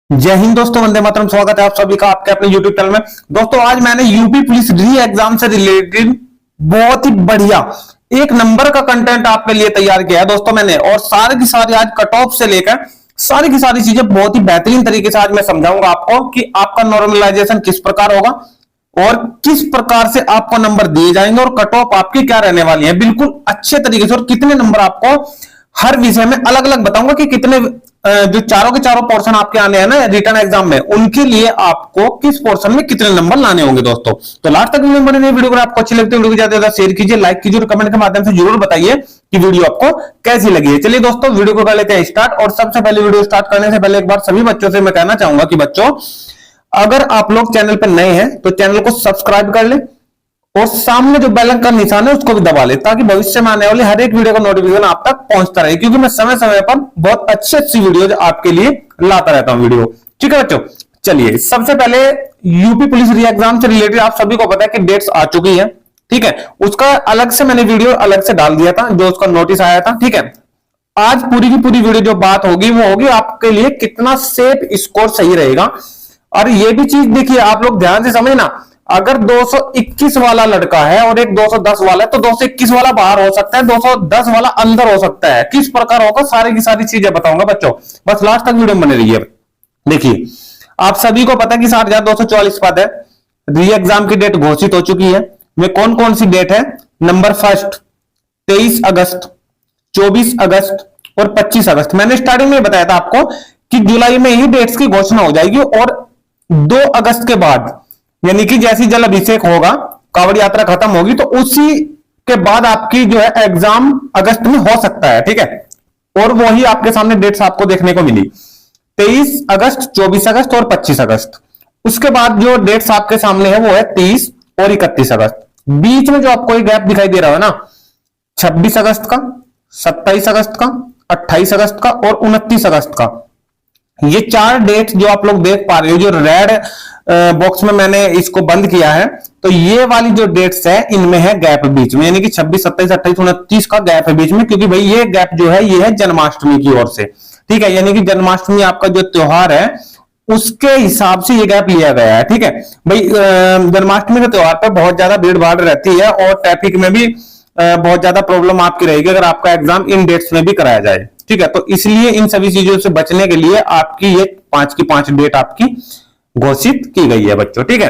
जय हिंद दोस्तों, वंदे मातरम। स्वागत है आप सभी का आपके अपने यूट्यूब चैनल में। दोस्तों आज मैंने यूपी पुलिस री एग्जाम से रिलेटेड बहुत ही बढ़िया एक नंबर का कंटेंट आपके लिए तैयार किया है दोस्तों मैंने, और सारे की सारी आज कट ऑफ से लेकर सारी की सारी चीजें बहुत ही बेहतरीन तरीके से आज मैं समझाऊंगा आपको कि आपका नॉर्मलाइजेशन किस प्रकार होगा और किस प्रकार से आपको नंबर दिए जाएंगे और कट ऑफ आपकी क्या रहने वाली है, बिल्कुल अच्छे तरीके से। और कितने नंबर आपको हर विषय में अलग अलग बताऊंगा कि कितने जो चारों के चारों पोर्शन आपके आने हैं ना रिटर्न एग्जाम में, उनके लिए आपको किस पोर्शन में कितने नंबर लाने होंगे दोस्तों। तो लास्ट तक वीडियो बने रहिए। वीडियो अगर आपको अच्छी लगती है वीडियो को ज्यादा शेयर कीजिए, लाइक कीजिए और कमेंट के माध्यम से जरूर बताइए कि वीडियो आपको कैसी लगी है। चलिए दोस्तों वीडियो को कर लेते हैं स्टार्ट। और सबसे पहले वीडियो स्टार्ट करने से पहले एक बार सभी बच्चों से मैं कहना चाहूंगा कि बच्चों अगर आप लोग चैनल पर नए हैं तो चैनल को सब्सक्राइब कर ले और सामने जो बेल का निशान है उसको भी दबा ले, ताकि भविष्य में आने वाली हर एक वीडियो का नोटिफिकेशन आप तक पहुंचता रहे, क्योंकि मैं समय समय पर बहुत अच्छी अच्छी वीडियो आपके लिए लाता रहता हूं वीडियो। ठीक है बच्चों, चलिए सबसे पहले यूपी पुलिस री एग्जाम से रिलेटेड आप सभी को पता है कि डेट्स आ चुकी है। ठीक है, उसका अलग से मैंने वीडियो अलग से डाल दिया था जो उसका नोटिस आया था। ठीक है, आज पूरी की पूरी वीडियो जो बात होगी वो होगी आपके लिए कितना सेफ स्कोर सही रहेगा। और ये भी चीज देखिए आप लोग ध्यान से समझना, अगर 221 वाला लड़का है और एक 210 वाला है तो 221 वाला बाहर हो सकता है, 210 वाला अंदर हो सकता है। किस प्रकार होगा सारी की सारी चीजें बताऊंगा बच्चों, बस लास्ट तक वीडियो बने रहिए। देखिए आप सभी को पता है कि 60,244 पद है। री एग्जाम की डेट घोषित हो चुकी है। वे कौन कौन सी डेट है? नंबर फर्स्ट 23 अगस्त, 24 अगस्त और 25 अगस्त। मैंने स्टार्टिंग में बताया था आपको कि जुलाई में ही डेट्स की घोषणा हो जाएगी, और 2 अगस्त के बाद यानी कि जैसी जल अभिषेक होगा, कांवड़ यात्रा खत्म होगी, तो उसी के बाद आपकी जो है एग्जाम अगस्त में हो सकता है। ठीक है, और वही आपके सामने डेट्स आपको देखने को मिली 23 अगस्त, 24 अगस्त और 25 अगस्त। उसके बाद जो डेट्स आपके सामने है वो है 30 और 31 अगस्त। बीच में जो आपको गैप दिखाई दे रहा है ना, 26 अगस्त का, 27 अगस्त का, 28 अगस्त का और 29 अगस्त का, ये 4 डेट जो आप लोग देख पा रहे हो, जो रेड बॉक्स में मैंने इसको बंद किया है, तो ये वाली जो डेट्स है इनमें है गैप बीच में, यानी कि 26, 27, 28, 29 का गैप है बीच में, क्योंकि भाई ये गैप जो है ये है जन्माष्टमी की ओर से। ठीक है, यानी कि जन्माष्टमी आपका जो त्योहार है उसके हिसाब से ये गैप लिया गया है। ठीक है भाई, जन्माष्टमी के त्योहार पर बहुत ज्यादा भीड़ भाड़ रहती है और ट्रैफिक में भी बहुत ज्यादा प्रॉब्लम आपकी रहेगी अगर आपका एग्जाम इन डेट्स में भी कराया जाए। ठीक है, तो इसलिए इन सभी चीजों से बचने के लिए आपकी ये 5 की 5 डेट आपकी घोषित की गई है बच्चों। ठीक है,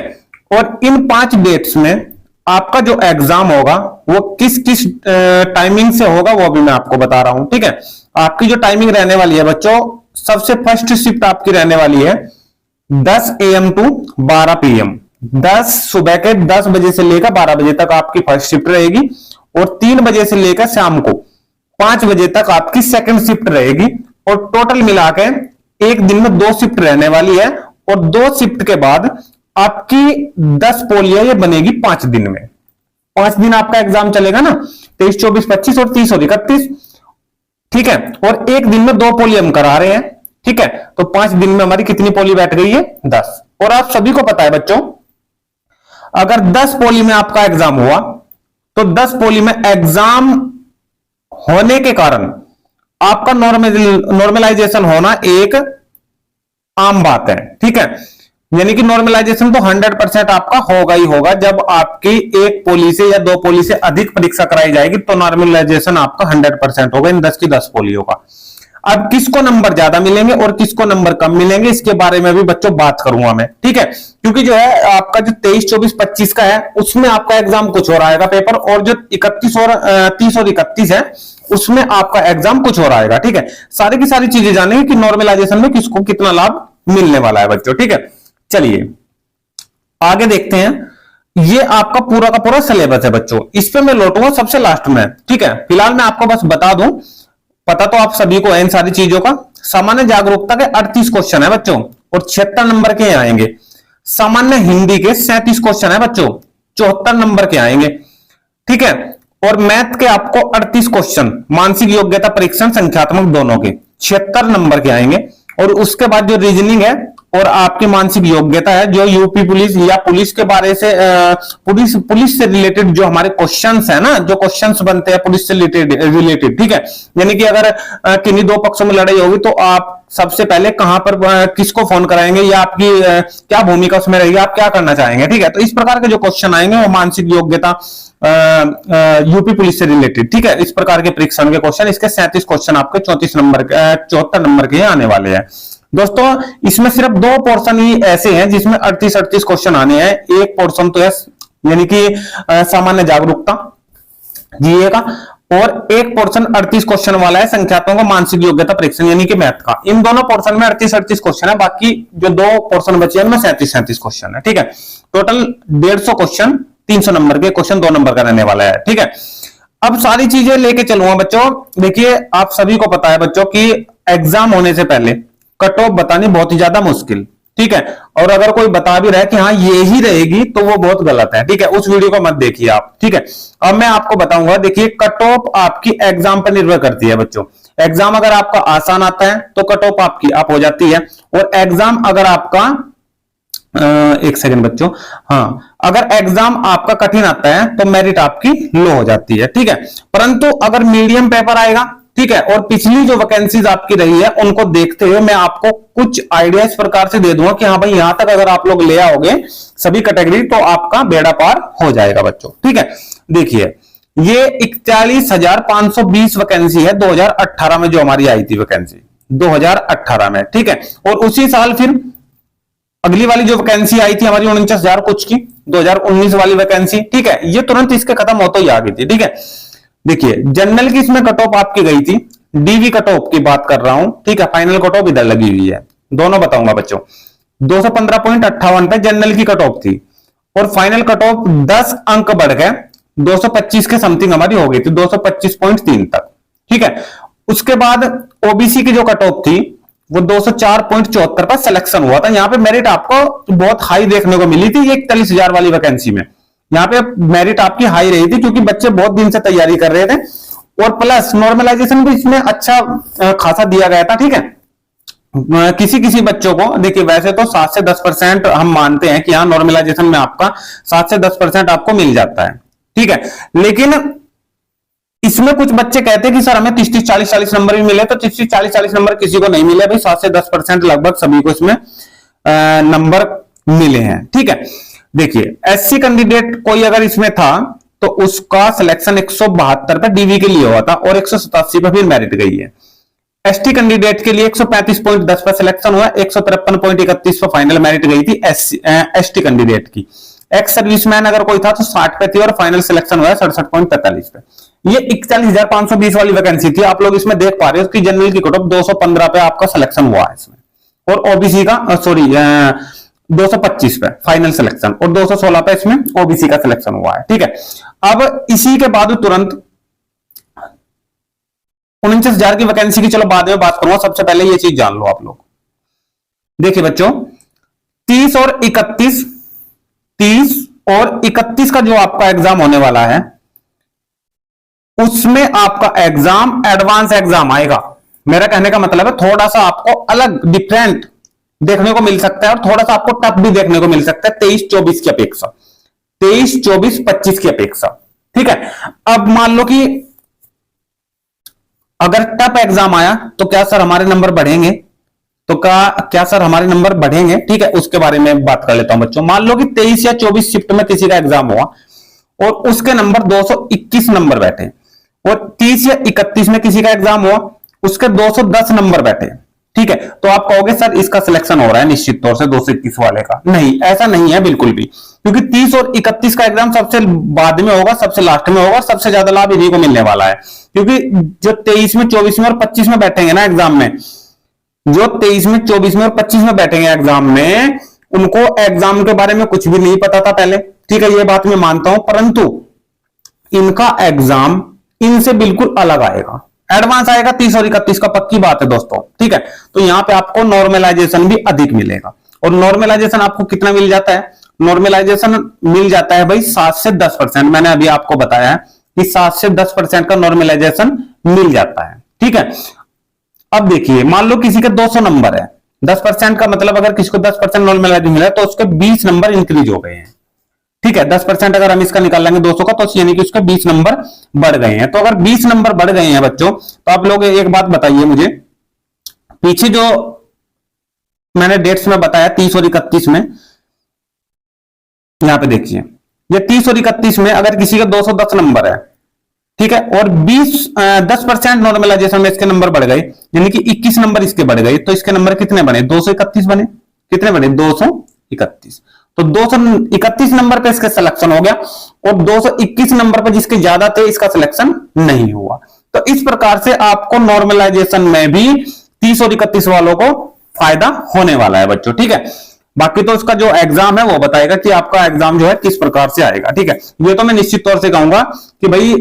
और इन 5 डेट्स में आपका जो एग्जाम होगा वो किस किस टाइमिंग से होगा वो भी मैं आपको बता रहा हूं। ठीक है, आपकी जो टाइमिंग रहने वाली है बच्चों, सबसे फर्स्ट शिफ्ट आपकी रहने वाली है 10 AM टू 12 PM। 10 सुबह के 10 बजे से लेकर 12 बजे तक आपकी फर्स्ट शिफ्ट रहेगी, और 3 बजे से लेकर शाम को 5 बजे तक आपकी सेकंड शिफ्ट रहेगी। और टोटल मिला के एक दिन में 2 शिफ्ट रहने वाली है, और 2 शिफ्ट के बाद आपकी 10 पोलियां ये बनेगी 5 दिन में। 5 दिन आपका एग्जाम चलेगा ना, 23, 24, 25 और 30 और 31। ठीक है, और एक दिन में 2 पोली हम करा रहे हैं। ठीक है, तो 5 दिन में हमारी कितनी पोली बैठ गई है? 10। और आप सभी को पता है बच्चों, अगर 10 पोली में आपका एग्जाम हुआ तो 10 पोली में एग्जाम होने के कारण आपका नॉर्मलाइजेशन होना एक आम बात है। ठीक है, यानी कि नॉर्मलाइजेशन तो 100% आपका होगा ही होगा। जब आपकी एक पोली से या 2 पोली से अधिक परीक्षा कराई जाएगी तो नॉर्मलाइजेशन आपका 100% होगा इन 10 की 10 पोलियों का। अब किसको नंबर ज्यादा मिलेंगे और किसको नंबर कम मिलेंगे इसके बारे में भी बच्चों बात करूंगा मैं। ठीक है, क्योंकि जो है आपका जो 23, 24, 25 का है उसमें आपका एग्जाम कुछ और आएगा पेपर, और जो 31 और 30 और 31 है उसमें आपका एग्जाम कुछ और आएगा। ठीक है, सारी की सारी चीजें जानेंगे कि नॉर्मलाइजेशन में किसको कितना लाभ मिलने वाला है बच्चों। ठीक है, चलिए आगे देखते हैं। ये आपका पूरा का पूरा सिलेबस है बच्चों, इस पे मैं लौटूंगा सबसे लास्ट में। ठीक है, फिलहाल मैं आपको बस बता दूं, पता तो आप सभी को है इन सारी चीजों का। सामान्य जागरूकता के 38 क्वेश्चन है बच्चों, और 76 नंबर के आएंगे। सामान्य हिंदी के 37 क्वेश्चन है बच्चों, 74 नंबर के आएंगे। ठीक है, और मैथ के आपको 38 क्वेश्चन, मानसिक योग्यता परीक्षण संख्यात्मक दोनों के 76 नंबर के आएंगे। और उसके बाद जो रीजनिंग है और आपकी मानसिक योग्यता है, जो यूपी पुलिस या पुलिस के बारे से पुलिस से रिलेटेड जो हमारे क्वेश्चंस है ना, जो क्वेश्चंस बनते हैं पुलिस से रिलेटेड। ठीक है, यानी कि अगर किन्हीं 2 पक्षों में लड़ाई होगी तो आप सबसे पहले कहां पर किसको फोन कराएंगे, या आपकी क्या भूमिका उसमें रहेगी, आप क्या करना चाहेंगे। ठीक है, तो इस प्रकार के जो क्वेश्चन आएंगे वो मानसिक योग्यता यूपी पुलिस से रिलेटेड, ठीक है, इस प्रकार के परीक्षण के क्वेश्चन, इसके 37 क्वेश्चन आपके 74 नंबर के आने वाले हैं। दोस्तों इसमें सिर्फ 2 पोर्शन ही ऐसे हैं जिसमें 38 क्वेश्चन आने हैं। एक पोर्शन तो है यानी कि सामान्य जागरूकता जीए का, और एक पोर्शन 38 क्वेश्चन वाला है संख्यात्मक और मानसिक योग्यता परीक्षण यानी कि मैथ का। इन दोनों पोर्शन में 38 क्वेश्चन है, बाकी जो 2 पोर्शन बचे हैं उनमें 37 क्वेश्चन है। ठीक है, टोटल 150 क्वेश्चन 300 नंबर के क्वेश्चन 2 नंबर का रहने वाला है। ठीक है, अब सारी चीजें लेके चलूंगा बच्चों। देखिए आप सभी को पता है बच्चों कि एग्जाम होने से पहले कट ऑफ बतानी बहुत ही ज्यादा मुश्किल, ठीक है, और अगर कोई बता भी रहा है कि हाँ ये ही रहेगी तो वो बहुत गलत है। ठीक है, उस वीडियो को मत देखिए आप। ठीक है, अब मैं आपको बताऊंगा। देखिए कट ऑफ आपकी एग्जाम पर निर्भर करती है बच्चों। एग्जाम अगर आपका आसान आता है तो कट ऑफ आपकी अप हो जाती है, और एग्जाम अगर आपका एक सेकंड बच्चों, हाँ, अगर एग्जाम आपका कठिन आता है तो मेरिट आपकी लो हो जाती है। ठीक है, परंतु अगर मीडियम पेपर आएगा, ठीक है, और पिछली जो वैकेंसीज आपकी रही है उनको देखते हुए मैं आपको कुछ आइडिया इस प्रकार से दे दूंगा कि हाँ भाई यहां तक अगर आप लोग ले आओगे सभी कैटेगरी तो आपका बेड़ा पार हो जाएगा बच्चों। ठीक है, देखिए ये 41,520 वैकेंसी है 2018 में जो हमारी आई थी वैकेंसी 2018 में। ठीक है, और उसी साल फिर अगली वाली जो वैकेंसी आई थी हमारी 49,000 कुछ की 2019 वाली वैकेंसी। ठीक है, ये तुरंत इसके खत्म होते ही आ गई थी। ठीक है, देखिए जनरल की इसमें कट ऑफ आपकी गई थी, डीवी कट ऑफ की बात कर रहा हूं। ठीक है, फाइनल कट ऑफ इधर लगी हुई है, दोनों बताऊंगा बच्चों। 215.58 पे जनरल की कट ऑफ थी, और फाइनल कट ऑफ 10 अंक बढ़ गए 225 के समथिंग हमारी हो गई थी 225.3 तक। ठीक है, उसके बाद ओबीसी की जो कट ऑफ थी वो 204.74 पर सिलेक्शन हुआ था। यहां पे मेरिट आपको बहुत हाई देखने को मिली थी 41,000 वाली वैकेंसी में। यहां पे मेरिट आपकी हाई रही थी क्योंकि बच्चे बहुत दिन से तैयारी कर रहे थे, और प्लस नॉर्मलाइजेशन भी इसमें अच्छा खासा दिया गया था। ठीक है, किसी किसी बच्चों को देखिए वैसे तो 7 से 10% हम मानते हैं कि यहाँ नॉर्मलाइजेशन में आपका 7 से 10% आपको मिल जाता है। ठीक है, लेकिन इसमें कुछ बच्चे कहते हैं कि सर हमें 30 40 नंबर भी मिले, तो 30 40 नंबर किसी को नहीं मिले भाई, 7 से 10% लगभग सभी को इसमें नंबर मिले हैं। ठीक है, देखिए एससी कैंडिडेट कोई अगर इसमें था तो उसका सिलेक्शन 172 पे डीवी के लिए हुआ था, और 187 पे फिर मेरिट गई है। एसटी कैंडिडेट के लिए 135.10 पर सिलेक्शन हुआ, 153.31 पर फाइनल मेरिट गई थी एसटी कैंडिडेट की। एक्स सर्विसमैन अगर कोई था तो 60 पे थी, और फाइनल सिलेक्शन हुआ 67.45 पे। ये 41,520 वाली वैकेंसी थी। आप लोग इसमें देख पा रहे हो कि जनरल की कट ऑफ 215 पे आपका सिलेक्शन हुआ है इसमें, और ओबीसी का सॉरी 225 पे फाइनल सिलेक्शन, और 216 पे इसमें ओबीसी का सिलेक्शन हुआ है। ठीक है, अब इसी के बाद तुरंत 49,000 की वैकेंसी की चलो बाद में बात करूंगा, सबसे पहले ये चीज जान लो आप लोग। देखिए बच्चों 30 और 31 का जो आपका एग्जाम होने वाला है उसमें आपका एग्जाम एडवांस एग्जाम आएगा। मेरा कहने का मतलब है थोड़ा सा आपको अलग डिफरेंट देखने को मिल सकता है, और थोड़ा सा आपको टफ भी देखने को मिल सकता है 23-24 की अपेक्षा, 23-24-25 की अपेक्षा। ठीक है, अब मान लो कि अगर टफ एग्जाम आया तो क्या सर हमारे नंबर बढ़ेंगे, तो क्या सर हमारे नंबर बढ़ेंगे। ठीक है, उसके बारे में बात कर लेता हूं बच्चों। मान लो कि 23 या 24 शिफ्ट में किसी का एग्जाम हुआ और उसके नंबर 221 नंबर बैठे, और 30 या 31 में किसी का एग्जाम हुआ उसके 210 नंबर बैठे। ठीक है, तो आप कहोगे सर इसका सिलेक्शन हो रहा है निश्चित तौर से 221 वाले का। नहीं, ऐसा नहीं है बिल्कुल भी, क्योंकि 30 और 31 का एग्जाम सबसे बाद में होगा, सबसे लास्ट में होगा, सबसे ज्यादा लाभ इन्हीं को मिलने वाला है। क्योंकि जो 23 में 24 में और 25 में बैठेंगे ना एग्जाम में, जो 23 में 24 में और 25 में बैठेंगे एग्जाम में, उनको एग्जाम के बारे में कुछ भी नहीं पता था पहले। ठीक है, ये बात मैं मानता हूं, परंतु इनका एग्जाम इनसे बिल्कुल अलग आएगा, एडवांस आएगा 30 और 31 का, पक्की बात है दोस्तों। ठीक है, तो यहां पे आपको नॉर्मलाइजेशन भी अधिक मिलेगा, और नॉर्मलाइजेशन आपको कितना मिल जाता है, नॉर्मलाइजेशन मिल जाता है भाई 7 से 10%। मैंने अभी आपको बताया है कि 7 से 10% का नॉर्मलाइजेशन मिल जाता है। ठीक है, अब देखिए मान लो किसी के 200 नंबर है, 10% का मतलब अगर किसी को 10% नॉर्मलाइजेशन मिला तो उसके 20 नंबर इंक्रीज हो गए हैं। ठीक है, 10% अगर हम इसका निकाल लेंगे 200 का, तो यानी कि उसके 20 नंबर बढ़ गए हैं। तो अगर 20 नंबर बढ़ गए हैं बच्चों, तो आप लोग एक बात बताइए मुझे, पीछे जो मैंने डेट्स में बताया 30 और 31 में, यहां पे देखिए ये 30 और 31 में अगर किसी का 210 नंबर है, ठीक है, और 10% नॉर्मलाइजेशन में इसके नंबर बढ़ गए, यानी कि 21 नंबर इसके बढ़ गए, तो इसके नंबर कितने बने? 231 बने। कितने बने? 231। तो 231 नंबर पे इसका सिलेक्शन हो गया और 221 नंबर पे जिसके ज्यादा थे इसका सिलेक्शन नहीं हुआ। तो इस प्रकार से आपको नॉर्मलाइजेशन में भी 30 और 31 वालों को फायदा होने वाला है बच्चों, ठीक है। बाकी तो इसका जो एग्जाम है वो बताएगा कि आपका एग्जाम जो है किस प्रकार से आएगा, ठीक है। ये तो मैं निश्चित तौर से कहूंगा कि भाई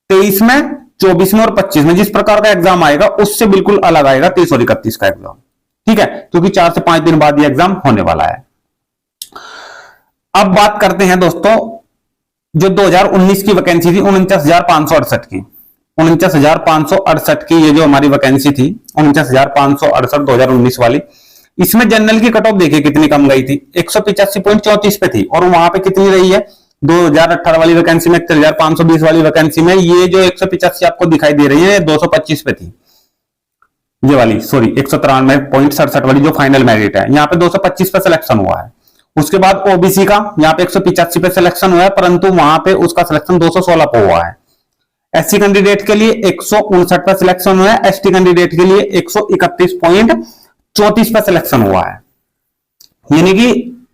23 में, 24 में और 25 में जिस प्रकार का एग्जाम आएगा उससे बिल्कुल अलग आएगा 30 और 31 का एग्जाम, ठीक है, क्योंकि 4 से 5 दिन बाद ये एग्जाम होने वाला है। अब बात करते हैं दोस्तों जो 2019 की वैकेंसी थी 49,568 की, 49,568 की ये जो हमारी वैकेंसी थी 49,568 2019 वाली, इसमें जनरल की कट ऑफ देखिए कितनी कम गई थी, 185.34 पे थी, और वहां पे कितनी रही है 2018 वाली वैकेंसी में, 41,520 वाली वैकेंसी में ये जो 185 आपको दिखाई दे रही है 225 पे थी, ये वाली सॉरी 193.67 वाली जो फाइनल मेरिट है, यहाँ पे 225 पे सिलेक्शन हुआ है। उसके बाद ओबीसी का यहाँ पे 185 पे सिलेक्शन हुआ है, परंतु वहां पे उसका सिलेक्शन 216 पे हुआ है। एससी कैंडिडेट के लिए 159 पे सिलेक्शन हुआ है, एसटी कैंडिडेट के लिए 131.34 पे सिलेक्शन हुआ है, यानी कि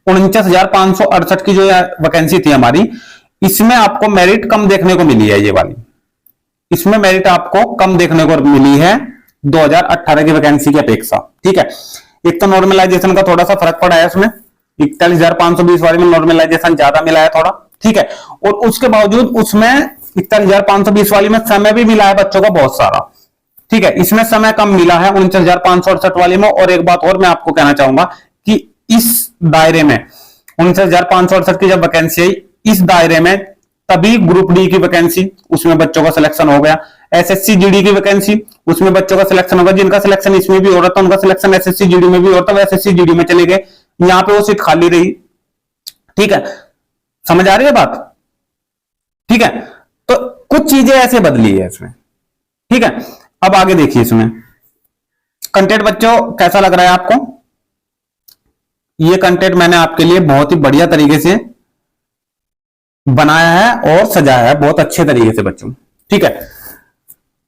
49,568 की जो वैकेंसी थी हमारी, इसमें आपको मेरिट कम देखने को मिली है, ये वाली इसमें मेरिट आपको कम देखने को मिली है 2018 की वैकेंसी की अपेक्षा, ठीक है। एक तो नॉर्मलाइजेशन का थोड़ा सा फर्क पड़ा है उसमें, 41,520 वाले में नॉर्मलाइजेशन ज्यादा मिला है थोड़ा, ठीक है, और उसके बावजूद उसमें 41,520 वाली में समय भी मिला है बच्चों का बहुत सारा, ठीक है, इसमें समय कम मिला है 49,568 वाले में। और एक बात और मैं आपको कहना चाहूंगा कि इस दायरे में 49,568 की जब वैकेंसी आई, इस दायरे में तभी ग्रुप डी की वैकेंसी उसमें बच्चों का सिलेक्शन हो गया, एसएससी जीडी की वैकेंसी उसमें बच्चों का सिलेक्शन होगा, जिनका सिलेक्शन इसमें भी हो रहा था उनका सिलेक्शन एसएससी जीडी में भी हो रहा था, एसएससी जीडी में चले गए, यहां पे वो सीट खाली रही, ठीक है, समझ आ रही है बात, ठीक है। तो कुछ चीजें ऐसे बदली है इसमें, ठीक है। अब आगे देखिए इसमें कंटेंट बच्चों कैसा लग रहा है आपको? ये कंटेंट मैंने आपके लिए बहुत ही बढ़िया तरीके से बनाया है और सजाया है, बहुत अच्छे तरीके से बच्चों, ठीक है।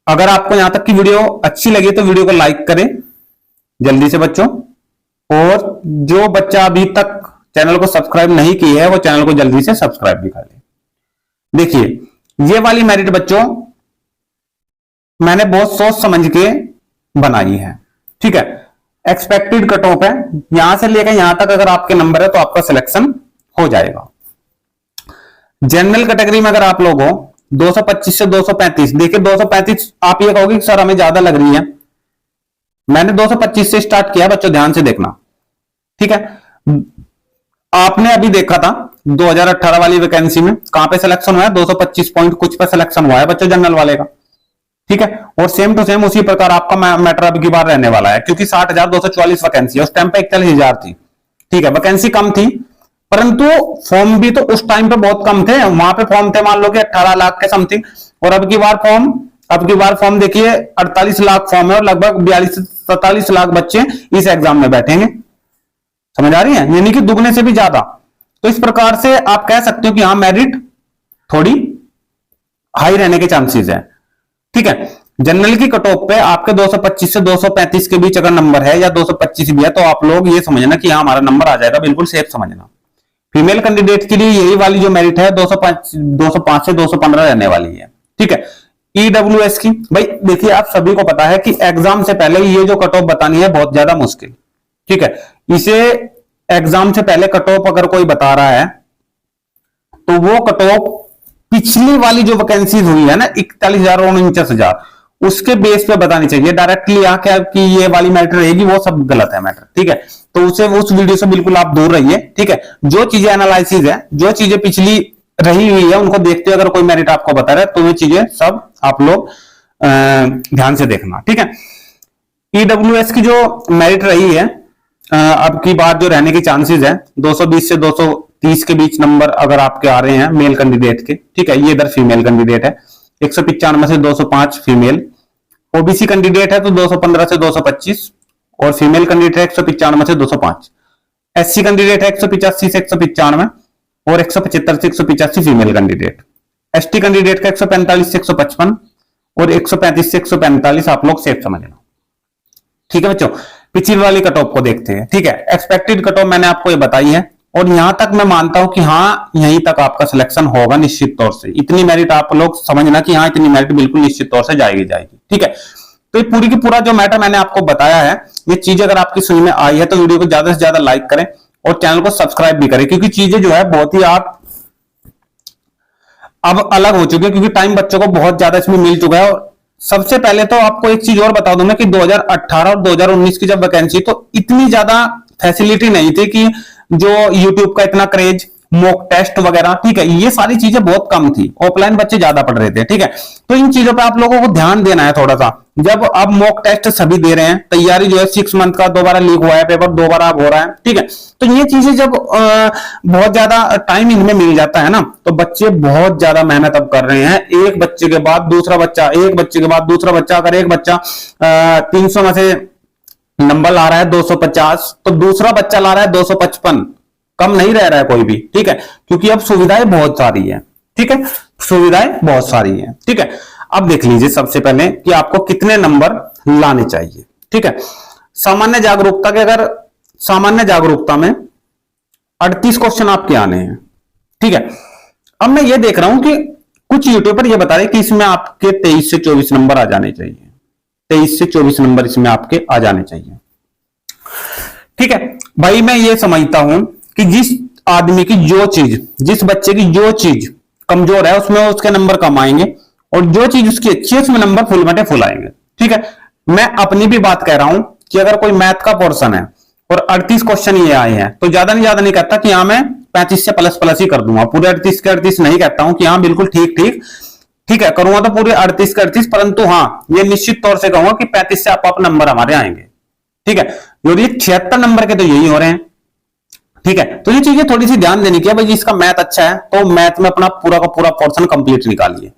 अगर आपको यहां तक की वीडियो अच्छी लगी तो वीडियो को लाइक करें जल्दी से बच्चों, और जो बच्चा अभी तक चैनल को सब्सक्राइब नहीं किया है वो चैनल को जल्दी से सब्सक्राइब भी कर ले। देखिए ये वाली मेरिट बच्चों मैंने बहुत सोच समझ के बनाई है, ठीक है। एक्सपेक्टेड कट ऑफ है, यहां से लेकर यहां तक अगर आपके नंबर है तो आपका सिलेक्शन हो जाएगा। जनरल कैटेगरी में अगर आप लोग हो 225 से 235, देखिए 235 आप ये कहोगे सर हमें ज्यादा लग रही है, मैंने 225 से स्टार्ट किया बच्चों, ध्यान से देखना, ठीक है। आपने अभी देखा था 2018 वाली वैकेंसी में कहां पे सिलेक्शन हुआ है, 225 पॉइंट कुछ पे सिलेक्शन हुआ है बच्चों जनरल वाले का, ठीक है। और सेम टू सेम उसी प्रकार आपका मैटर अब की बार रहने वाला है, क्योंकि 60,244 वैकेंसी है, उस टाइम पे 41,000 थी, ठीक है, वैकेंसी कम थी, परंतु फॉर्म भी तो उस टाइम पे बहुत कम थे, वहां पे फॉर्म थे मान लो कि 18 लाख के समथिंग, और अब की बार फॉर्म देखिए 48 लाख फॉर्म है और लगभग 42 से 47 लाख बच्चे इस एग्जाम में बैठेंगे, समझ आ रही है, यानी कि दुगने से भी ज्यादा। तो इस प्रकार से आप कह सकते हो कि हाँ मेरिट थोड़ी हाई रहने के चांसेस है, ठीक है। जनरल की कट ऑफ पे आपके 225 से 235 के बीच अगर नंबर है या 225 भी है तो आप लोग ये समझना कि हाँ हमारा नंबर आ जाएगा, बिल्कुल सेफ समझना। फीमेल कैंडिडेट के लिए यही वाली जो मेरिट है 205 से 215 रहने वाली है, ठीक है। ईडब्ल्यूएस की भाई देखिए आप सभी को पता है कि एग्जाम से पहले ये जो कट ऑफ बतानी है बहुत ज्यादा मुश्किल, ठीक है। इसे एग्जाम से पहले कट ऑफ अगर कोई बता रहा है तो वो कट ऑफ पिछली वाली जो वैकेंसीज हुई है ना 41,000 और 49,000 उसके बेस पे बतानी चाहिए, डायरेक्टली आके कि ये वाली मैटर रहेगी वो सब गलत है मैटर, ठीक है। तो उसे उस वीडियो से बिल्कुल आप दूर रहिए, ठीक है। जो चीजें एनालिसिस है, जो चीजें पिछली रही हुई है उनको देखते हुए अगर कोई मेरिट आपको बता रहा है तो ये चीजें सब आप लोग ध्यान से देखना, ठीक है। ईडब्ल्यूएस की जो मेरिट रही है अब की बार जो रहने की चांसेस है 220 से 230 के बीच नंबर अगर आपके आ रहे हैं मेल कैंडिडेट के, ठीक है। ये इधर फीमेल कैंडिडेट है 195 से 205 फीमेल, ओबीसी कैंडिडेट है तो 215 से 225, और फीमेल कैंडिडेट है 195 से 205, एससी कैंडिडेट है 185 से 195, और 175 से 185 फीमेल कैंडिडेट, एसटी कैंडिडेट का 145 से 155, और 135 से 145 आप लोग सेफ समझ लो। ठीक है बच्चों, पिछली वाली कट ऑफ को देखते हैं। ठीक है, एक्सपेक्टेड कट ऑफ मैंने आपको ये बताई है, और यहां तक मैं मानता हूं कि हाँ यहीं तक आपका सिलेक्शन होगा निश्चित तौर से। इतनी मेरिट आप लोग समझना कि हाँ इतनी मेरिट बिल्कुल निश्चित तौर से जाएगी। ठीक है, तो ये पूरी की पूरा जो मैटर मैंने आपको बताया है, ये चीज अगर आपकी समझ में आई है तो वीडियो को ज्यादा से ज्यादा लाइक करें और चैनल को सब्सक्राइब भी करें, क्योंकि चीजें जो है बहुत ही आप अब अलग हो चुकी है, क्योंकि टाइम बच्चों को बहुत ज्यादा इसमें मिल चुका है। और सबसे पहले तो आपको एक चीज और बता दूं मैं कि 2018 और 2019 की जब वैकेंसी, तो इतनी ज्यादा फैसिलिटी नहीं थी कि जो यूट्यूब का इतना क्रेज, मॉक टेस्ट वगैरह, ठीक है, ये सारी चीजें बहुत कम थी, ऑफलाइन बच्चे ज्यादा पढ़ रहे थे। ठीक है, तो इन चीजों पे आप लोगों को ध्यान देना है थोड़ा सा। जब अब मॉक टेस्ट सभी दे रहे हैं, तैयारी जो है 6 मंथ का दोबारा लीक हुआ है, पेपर दोबारा अब हो रहा है। ठीक है, तो ये चीजें जब बहुत ज्यादा टाइम इनमें मिल जाता है ना, तो बच्चे बहुत ज्यादा मेहनत अब कर रहे हैं। एक बच्चे के बाद दूसरा बच्चा, एक बच्चे के बाद दूसरा बच्चा, अगर एक बच्चा 300 में से नंबर ला रहा है 250, तो दूसरा बच्चा ला रहा है 255, कम नहीं रह रहा है कोई भी। ठीक है, क्योंकि अब सुविधाएं बहुत सारी है। ठीक है, सुविधाएं बहुत सारी है। ठीक है, अब देख लीजिए सबसे पहले कि आपको कितने नंबर लाने चाहिए। ठीक है, सामान्य जागरूकता के, अगर सामान्य जागरूकता में 38 क्वेश्चन आपके आने हैं। ठीक है, अब मैं ये देख रहा हूं कि कुछ यूट्यूबर ये बता रहे कि इसमें आपके 23 से 24 नंबर आ जाने चाहिए, 23 से 24 नंबर इसमें आपके आ जाने चाहिए। ठीक है भाई, मैं ये समझता हूं कि जिस आदमी की जो चीज, जिस बच्चे की जो चीज कमजोर है उसमें उसके नंबर कम आएंगे, और जो चीज उसकी अच्छी है उसमें नंबर फुल बटे फुल आएंगे। ठीक है, मैं अपनी भी बात कह रहा हूं कि अगर कोई मैथ का पोर्शन है और 38 क्वेश्चन ये आए हैं, तो ज्यादा नहीं कहता कि हाँ मैं 35 से प्लस प्लस ही कर दूंगा, पूरे 38 के 38 नहीं कहता हूं कि हाँ बिल्कुल ठीक ठीक ठीक है करूंगा तो पूरे 38 के 38, परंतु हाँ ये निश्चित तौर से कहूंगा कि 35 से आप नंबर हमारे आएंगे। ठीक है, यदि 76 नंबर के तो यही हो रहे हैं। ठीक है, तो ये चीजें थोड़ी सी ध्यान देनी की है भाई। जिसका मैथ अच्छा है तो मैथ में अपना पूरा का पूरा पोर्शन कंप्लीट निकालिए,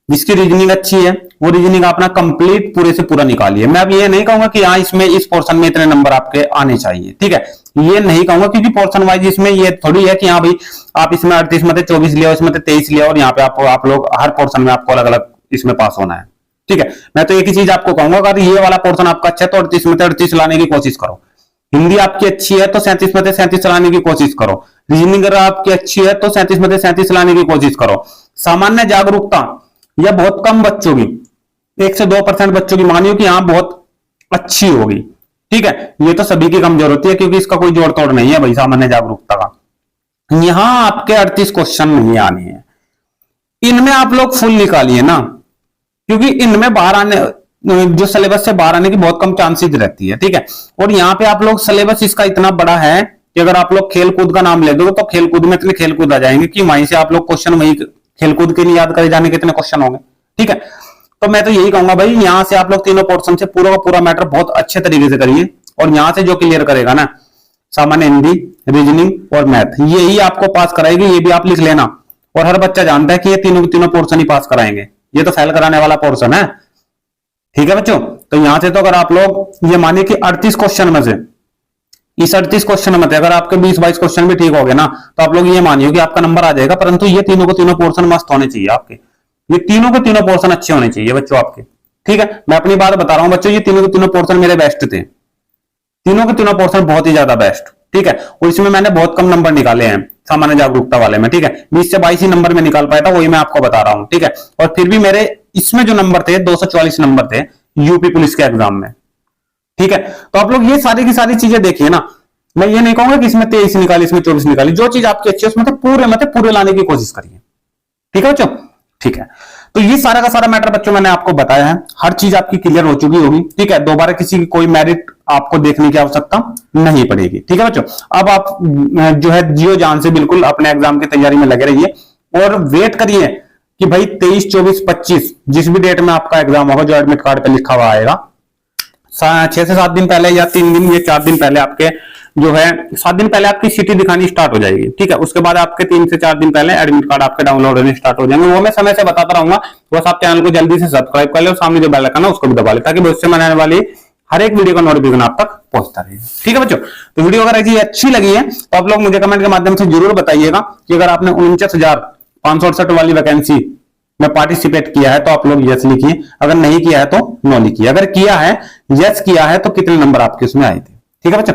जिसकी रीजनिंग अच्छी है वो रीजनिंग अपना कंप्लीट पूरे से पूरा निकालिए। मैं अब ये नहीं कहूंगा कि हाँ इसमें इस पोर्शन में इतने नंबर आपके आने चाहिए। ठीक है, ये नहीं कहूंगा, क्योंकि पोर्शन वाइज इसमें ये थोड़ी है कि हाँ भाई आप इसमें 38 में 24 लिया, इसमें 23 लिया, और यहाँ पे आप लोग हर पोर्शन में आपको अलग अलग इसमें पास होना है। ठीक है, मैं तो एक ही चीज आपको कहूंगा, अगर ये वाला पोर्शन आपका अच्छा है तो 38 में 38 लाने की कोशिश करो। हिंदी आपकी अच्छी है तो 37 में 37 लाने की कोशिश करो। रीजनिंग अगर आपकी अच्छी है तो 37 में 37 लाने की कोशिश करो। सामान्य जागरूकता या बहुत कम बच्चों की, 1 से 2% बच्चों की मानियो कि हाँ बहुत अच्छी होगी। ठीक है, ये तो सभी की कमजोर होती है, क्योंकि इसका कोई जोड़ तोड़ नहीं है भाई सामान्य जागरूकता का। यहां आपके 38 क्वेश्चन नहीं आने हैं, इनमें आप लोग फुल निकालिए ना, क्योंकि इनमें बाहर आने, जो सिलेबस से बाहर आने की बहुत कम चांसेस रहती है। ठीक है, और यहाँ पे आप लोग सिलेबस इसका इतना बड़ा है कि अगर आप लोग खेलकूद का नाम ले दोगे तो खेलकूद में इतने खेलकूद आ जाएंगे कि वहीं से आप लोग क्वेश्चन वही खेलकूद के नहीं याद करे जाने कितने क्वेश्चन होंगे। ठीक है, तो मैं तो यही कहूंगा भाई यहां से आप लोग तीनों पोर्शन से पूरा का पूरा मैटर बहुत अच्छे तरीके से करिए, और यहां से जो क्लियर करेगा ना सामान्य हिंदी, रीजनिंग और मैथ, यही आपको पास कराएगी। ये भी आप लिख लेना, और हर बच्चा जानता है कि ये तीनों पोर्शन ही पास कराएंगे, ये तो फेल कराने वाला पोर्शन है। ठीक है बच्चों, तो यहां से तो अगर आप लोग ये मानिए कि 38 क्वेश्चन में से, इस 38 क्वेश्चन में अगर आपके 20-22 क्वेश्चन भी ठीक हो गए ना, तो आप लोग ये मानिए कि आपका नंबर आ जाएगा। परंतु ये तीनों के तीनों पोर्शन मस्त होने चाहिए आपके, ये तीनों के तीनों पोर्शन अच्छे होने चाहिए बच्चों आपके। ठीक है, मैं अपनी बात बता रहा हूं बच्चों, ये तीनों के तीनों पोर्शन मेरे बेस्ट थे, तीनों के तीनों पोर्शन बहुत ही ज्यादा बेस्ट। ठीक है, और इसमें मैंने बहुत कम नंबर निकाले हैं सामान्य जागरूकता वाले में। ठीक है, 20 से 22 ही नंबर में निकाल पाया था, वही मैं आपको बता रहा हूं। ठीक है, और फिर भी मेरे इसमें जो नंबर थे 244 नंबर थे यूपी पुलिस के एग्जाम में। ठीक है, तो आप लोग ये सारी की सारी चीजें देखिए ना, मैं ये नहीं कहूंगा कि इसमें 23 निकाली, इसमें 24 निकाली, जो चीज आपकी अच्छी है उसमें तो पूरे लाने की कोशिश करिए। ठीक है बच्चों, ठीक है, तो ये सारा का सारा मैटर बच्चों मैंने आपको बताया है, हर चीज आपकी क्लियर हो चुकी होगी। ठीक है, दोबारा किसी की कोई मेरिट आपको देखने की आवश्यकता नहीं पड़ेगी। ठीक है बच्चों, अब आप जो है जियो जान से बिल्कुल अपने एग्जाम की तैयारी में लगे रहिए, और वेट करिए कि भाई 23, 24, 25 जिस भी डेट में आपका एग्जाम होगा, जो एडमिट कार्ड पे लिखा हुआ आएगा, 6 से 7 दिन पहले या 3 दिन या 4 दिन पहले आपके जो है 7 दिन पहले आपकी सिटी दिखानी स्टार्ट हो जाएगी। ठीक है, उसके बाद आपके 3 से 4 दिन पहले एडमिट कार्ड आपके डाउनलोड होने स्टार्ट हो जाएंगे। वो मैं समय से बताता रहूंगा। बस आप चैनल को जल्दी से सब्सक्राइब कर ले और सामने जो बेल आइकन है उसको भी दबा ले, ताकि भविष्य में आने वाली हर एक वीडियो का नोटिफिकेशन आप तक पहुंचता रहे। ठीक है बच्चों, तो वीडियो अगर ये अच्छी लगी है तो आप लोग मुझे कमेंट के माध्यम से जरूर बताइएगा कि अगर आपने 49,568 वाली वैकेंसी में पार्टिसिपेट किया है तो आप लोग यस लिखिए, अगर नहीं किया है तो नो लिखिए। अगर किया है, यस किया है, तो कितने नंबर आपके उसमें आए थे। ठीक है बच्चों,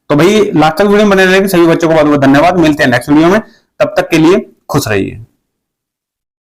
तो भाई लास्ट तक वीडियो में बने रहेंगे। सभी बच्चों को बहुत बहुत धन्यवाद। मिलते हैं नेक्स्ट वीडियो में, तब तक के लिए खुश रहिए।